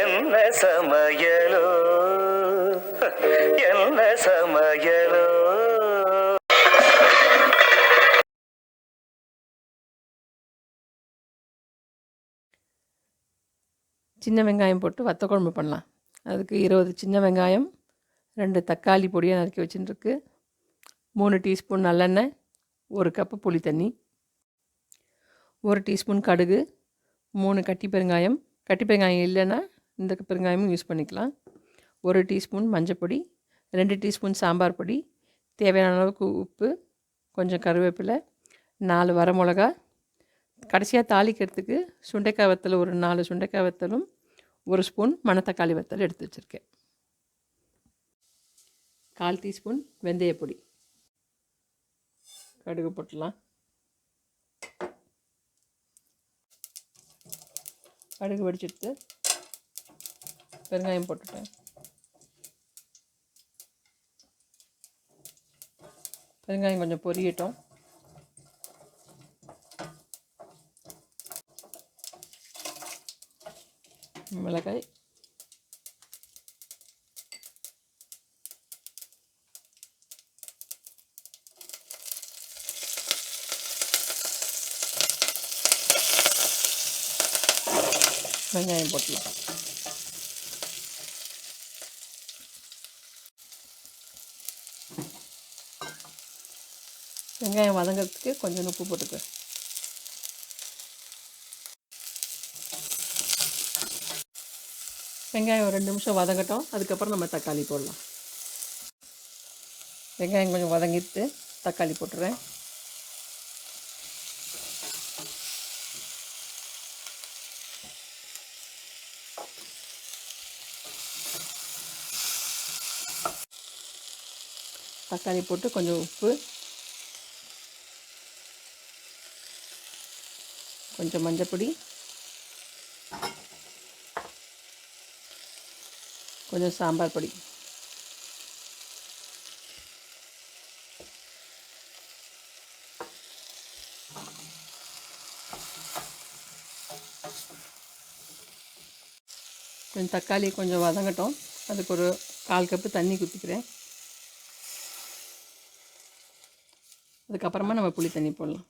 என்ன சமையலோ என்ன சமையலோ. சின்ன வெங்காயம் போட்டு வத்த குழம்பு பண்ணலாம். அதுக்கு 20 சின்ன வெங்காயம், 2 தக்காளி பொடியாக நறுக்கி வச்சுட்டுருக்கு, 3 டீஸ்பூன் நல்லெண்ணெய், 1 கப்பு புளி தண்ணி, 1 டீஸ்பூன் கடுகு, 3 கட்டி பெருங்காயம். கட்டி பெருங்காயம் இல்லைன்னா இந்த பெருங்காயமும் யூஸ் பண்ணிக்கலாம். 1 டீஸ்பூன் மஞ்சப்பொடி, 2 டீஸ்பூன் சாம்பார் பொடி, தேவையான அளவுக்கு உப்பு, கொஞ்சம் கருவேப்பிலை, 4 வரமிளகா. கடைசியாக தாளிக்கிறதுக்கு சுண்டைக்காய் வத்தல் ஒரு 4 சுண்டைக்காய் வத்தலும் 1 ஸ்பூன் மணத்தக்காளி வத்தல் எடுத்து வச்சுருக்கேன். 1/4 டீஸ்பூன் வெந்தயப்பொடி. கடுகு போட்டுடலாம். கடுகு வெடிச்சிட்டு பெருங்காயம் போட்டுட்டேன். பெருங்காயம் கொஞ்சம் பொரியட்டும். மிளகாய், வெங்காயம் போட்டுலாம். வெங்காயம் வதங்கிறதுக்கு கொஞ்சம் உப்பு போட்டுக்க. வெங்காயம் ஒரு 2 நிமிஷம் வதங்கட்டும். அதுக்கப்புறம் நம்ம தக்காளி போடலாம். வெங்காயம் கொஞ்சம் வதங்கிட்டு தக்காளி போட்டுறேன். தக்காளி போட்டு கொஞ்சம் உப்பு, கொஞ்சம் மஞ்சப்பொடி, கொஞ்சம் சாம்பார் பொடி, கொஞ்சம் தக்காளி கொஞ்சம் வதங்கட்டும். அதுக்கு ஒரு 1/4 கப்பு தண்ணி ஊற்றிக்கிறேன். அதுக்கப்புறமா நம்ம புளி தண்ணி போடலாம்.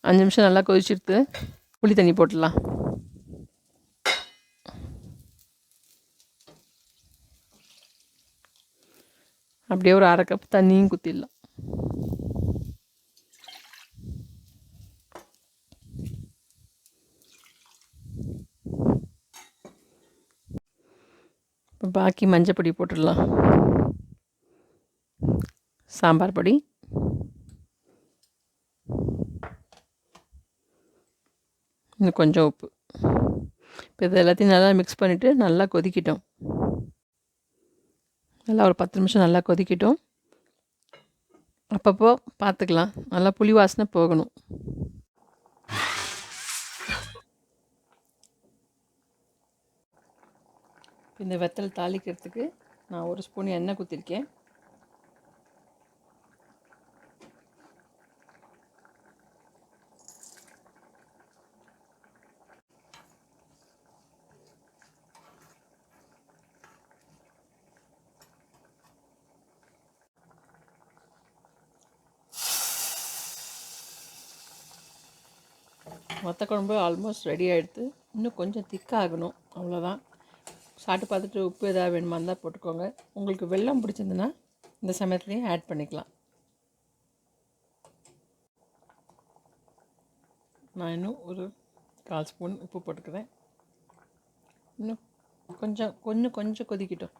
அஞ்சு நிமிஷம் நல்லா கொதிச்சுடுத்து புளி தண்ணி போட்டுடலாம். அப்படியே ஒரு 1/2 கப் தண்ணியும் ஊற்றிடலாம். இப்போ பாக்கி மஞ்சள் பொடி போட்டுடலாம். சாம்பார் பொடி, இன்னும் கொஞ்சம் உப்பு. இப்போ இது எல்லாத்தையும் நல்லா மிக்ஸ் பண்ணிவிட்டு நல்லா கொதிக்கிட்டோம். நல்லா ஒரு 10 நிமிஷம் நல்லா கொதிக்கிட்டோம். அப்பப்போ பார்த்துக்கலாம். நல்லா புளி வாசனை போகணும். இந்த வெத்தல் தாளிக்கிறதுக்கு நான் 1 ஸ்பூன் எண்ணெய் ஊற்றிருக்கேன். வத்த குழம்பு ஆல்மோஸ்ட் ரெடி ஆகிடுது. இன்னும் கொஞ்சம் திக்காகணும், அவ்வளோதான். சாப்பிட்டு பார்த்துட்டு உப்பு எதாவது வேணுமா இருந்தால் போட்டுக்கோங்க. உங்களுக்கு வெல்லம் பிடிச்சிருந்துன்னா இந்த சமயத்துலேயும் ஆட் பண்ணிக்கலாம். நான் இன்னும் ஒரு 1/4 ஸ்பூன் உப்பு போட்டுக்கிறேன். இன்னும் கொஞ்சம் கொதிக்கிட்டோம்.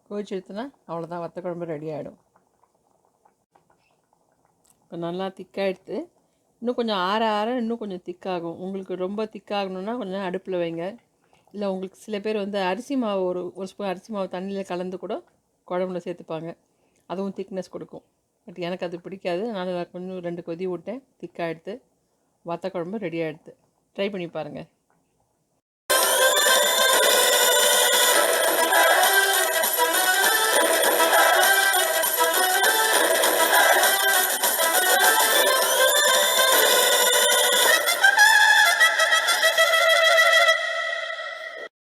கொதிச்சு எடுத்துனா அவ்வளோதான், வத்த குழம்பு ரெடி ஆகிடும். இப்போ நல்லா திக்காகிடுது. இன்னும் கொஞ்சம் ஆற இன்னும் கொஞ்சம் திக்காகும். உங்களுக்கு ரொம்ப திக்காகணுன்னா கொஞ்சம் அடுப்பில் வைங்க. இல்லை உங்களுக்கு சில பேர் வந்து அரிசி மாவு ஒரு ஸ்பூன் அரிசி மாவு தண்ணியில் கலந்து கூட குழம்புல சேர்த்துப்பாங்க. அதுவும் திக்னஸ் கொடுக்கும். பட் எனக்கு அது பிடிக்காது. அதனால் கொஞ்சம் 2 கொதி விட்டேன். திக்காகிடுது. வத்த குழம்பு ரெடி ஆகிடுது. ட்ரை பண்ணி பாருங்கள்.